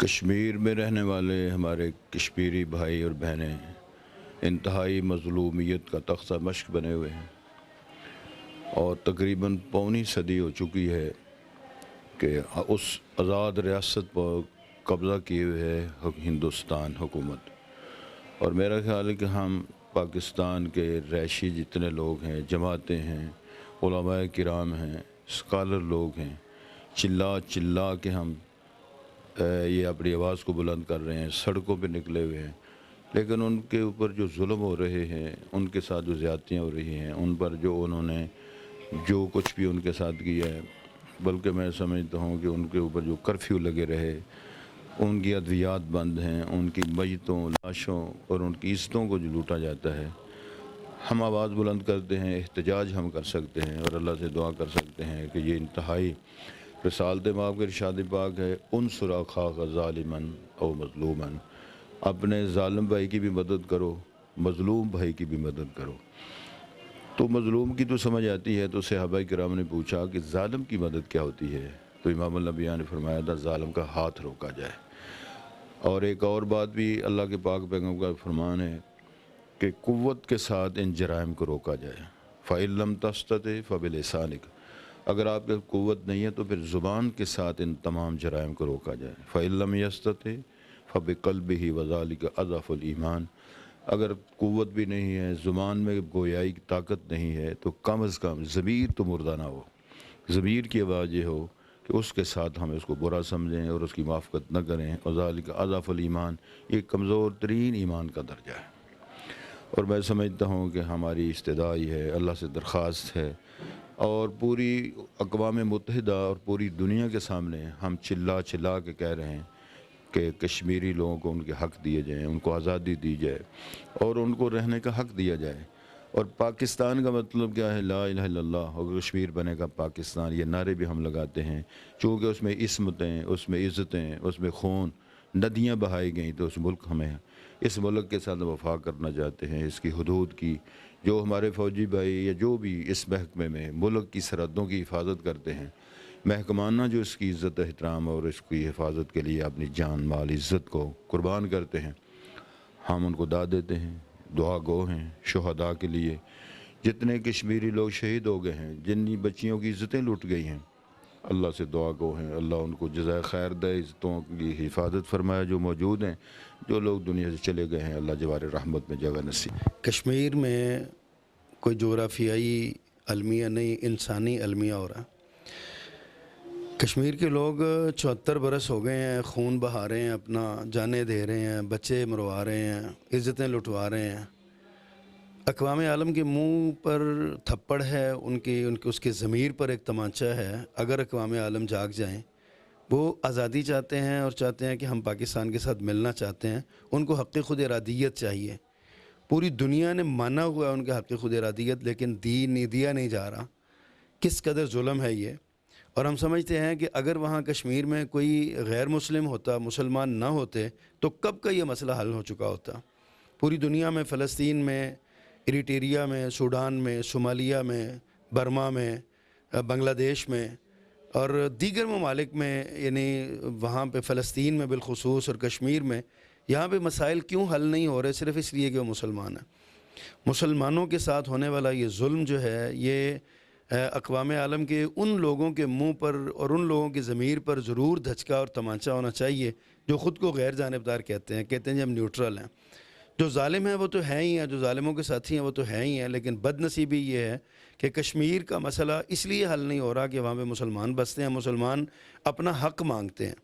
کشمیر میں رہنے والے ہمارے کشمیری بھائی اور بہنیں انتہائی مظلومیت کا تختہ مشق بنے ہوئے ہیں، اور تقریباً پونے صدی ہو چکی ہے کہ اس آزاد ریاست پر قبضہ کیے ہوئے ہے ہندوستان حکومت۔ اور میرا خیال ہے کہ ہم پاکستان کے رہائشی جتنے لوگ ہیں، جماعتیں ہیں، علماء کرام ہیں، اسکالر لوگ ہیں، چلا چلا کے ہم یہ اپنی آواز کو بلند کر رہے ہیں، سڑکوں پہ نکلے ہوئے ہیں، لیکن ان کے اوپر جو ظلم ہو رہے ہیں، ان کے ساتھ جو زیادتیاں ہو رہی ہیں، ان پر جو انہوں نے جو کچھ بھی ان کے ساتھ کیا ہے، بلکہ میں سمجھتا ہوں کہ ان کے اوپر جو کرفیو لگے رہے، ان کی ادویات بند ہیں، ان کی میتوں، لاشوں اور ان کی عزتوں کو جو لوٹا جاتا ہے، ہم آواز بلند کرتے ہیں، احتجاج ہم کر سکتے ہیں اور اللہ سے دعا کر سکتے ہیں کہ یہ انتہائی رسالت مآب کے ارشاد پاک ہے، انصر اخاک ظالماً او مظلوماً، اپنے ظالم بھائی کی بھی مدد کرو، مظلوم بھائی کی بھی مدد کرو۔ تو مظلوم کی تو سمجھ آتی ہے، تو صحابہ کرام نے پوچھا کہ ظالم کی مدد کیا ہوتی ہے؟ تو امام الانبیاء نے فرمایا تھا ظالم کا ہاتھ روکا جائے۔ اور ایک اور بات بھی اللہ کے پاک پیغمبر کا فرمان ہے کہ قوت کے ساتھ ان جرائم کو روکا جائے۔ فَإِن لَمْ تَسْتَطِعْ فَبِلِسَانِكَ، اگر آپ کے قوت نہیں ہے تو پھر زبان کے ساتھ ان تمام جرائم کو روکا جائے۔ فَإِن لَمْ يَسْتَطِعْ فَبِقَلْبِهِ وَذَلِكَ أَضْعَفُ الْإِيمَانِ، اگر قوت بھی نہیں ہے، زبان میں گویائی کی طاقت نہیں ہے، تو کم از کم ضمیر تو مردہ نہ ہو، ضمیر کی آواز یہ ہو کہ اس کے ساتھ ہم اس کو برا سمجھیں اور اس کی موافقت نہ کریں۔ وَذَلِكَ أَضْعَفُ الْإِيمَانِ، یہ کمزور ترین ایمان کا درجہ ہے۔ اور میں سمجھتا ہوں کہ ہماری استدعائی ہے، اللہ سے درخواست ہے، اور پوری اقوام متحدہ اور پوری دنیا کے سامنے ہم چلا چلا کے کہہ رہے ہیں کہ کشمیری لوگوں کو ان کے حق دیے جائیں، ان کو آزادی دی جائے اور ان کو رہنے کا حق دیا جائے۔ اور پاکستان کا مطلب کیا ہے؟ لا الہ الا اللہ، اور کشمیر بنے گا پاکستان، یہ نعرے بھی ہم لگاتے ہیں، چونکہ اس میں عصمتیں، اس میں عزتیں، اس میں خون، ندیاں بہائی گئیں، تو اس ملک ہمیں اس ملک کے ساتھ وفا کرنا چاہتے ہیں، اس کی حدود کی، جو ہمارے فوجی بھائی یا جو بھی اس محکمے میں ملک کی سرحدوں کی حفاظت کرتے ہیں، محکمانہ جو اس کی عزت احترام اور اس کی حفاظت کے لیے اپنی جان مال عزت کو قربان کرتے ہیں، ہم ان کو داد دیتے ہیں، دعا گو ہیں شہداء کے لیے۔ جتنے کشمیری لوگ شہید ہو گئے ہیں، جن بچیوں کی عزتیں لٹ گئی ہیں، اللہ سے دعا گو ہیں، اللہ ان کو جزائے خیر دے، عزتوں کی حفاظت فرمائے جو موجود ہیں، جو لوگ دنیا سے چلے گئے ہیں اللہ جوار رحمت میں جگہ نصیب۔ کشمیر میں کوئی جغرافیائی المیہ نہیں، انسانی المیہ ہو رہا۔ کشمیر کے لوگ 74 برس ہو گئے ہیں، خون بہا رہے ہیں، اپنا جانیں دے رہے ہیں، بچے مروا رہے ہیں، عزتیں لٹوا رہے ہیں۔ اقوام عالم کے منہ پر تھپڑ ہے، اس کے ضمیر پر ایک تمانچہ ہے۔ اگر اقوام عالم جاگ جائیں، وہ آزادی چاہتے ہیں اور چاہتے ہیں کہ ہم پاکستان کے ساتھ ملنا چاہتے ہیں، ان کو حق خود ارادیت چاہیے۔ پوری دنیا نے مانا ہوا ہے ان کے حق خود ارادیت، لیکن دیا نہیں جا رہا۔ کس قدر ظلم ہے یہ! اور ہم سمجھتے ہیں کہ اگر وہاں کشمیر میں کوئی غیر مسلم ہوتا، مسلمان نہ ہوتے، تو کب کا یہ مسئلہ حل ہو چکا ہوتا۔ پوری دنیا میں، فلسطین میں، ایریٹریا میں، سوڈان میں، صومالیہ میں، برما میں، بنگلہ دیش میں اور دیگر ممالک میں، یعنی وہاں پہ فلسطین میں بالخصوص اور کشمیر میں، یہاں پہ مسائل کیوں حل نہیں ہو رہے؟ صرف اس لیے کہ وہ مسلمان ہیں۔ مسلمانوں کے ساتھ ہونے والا یہ ظلم جو ہے، یہ اقوام عالم کے ان لوگوں کے منہ پر اور ان لوگوں کے ضمیر پر ضرور دھچکا اور تمانچہ ہونا چاہیے جو خود کو غیر جانبدار کہتے ہیں جی ہم نیوٹرل ہیں۔ جو ظالم ہیں وہ تو ہیں ہی ہیں، جو ظالموں کے ساتھی ہیں وہ تو ہیں ہی ہیں، لیکن بد نصیبی یہ ہے کہ کشمیر کا مسئلہ اس لیے حل نہیں ہو رہا کہ وہاں پہ مسلمان بستے ہیں، مسلمان اپنا حق مانگتے ہیں۔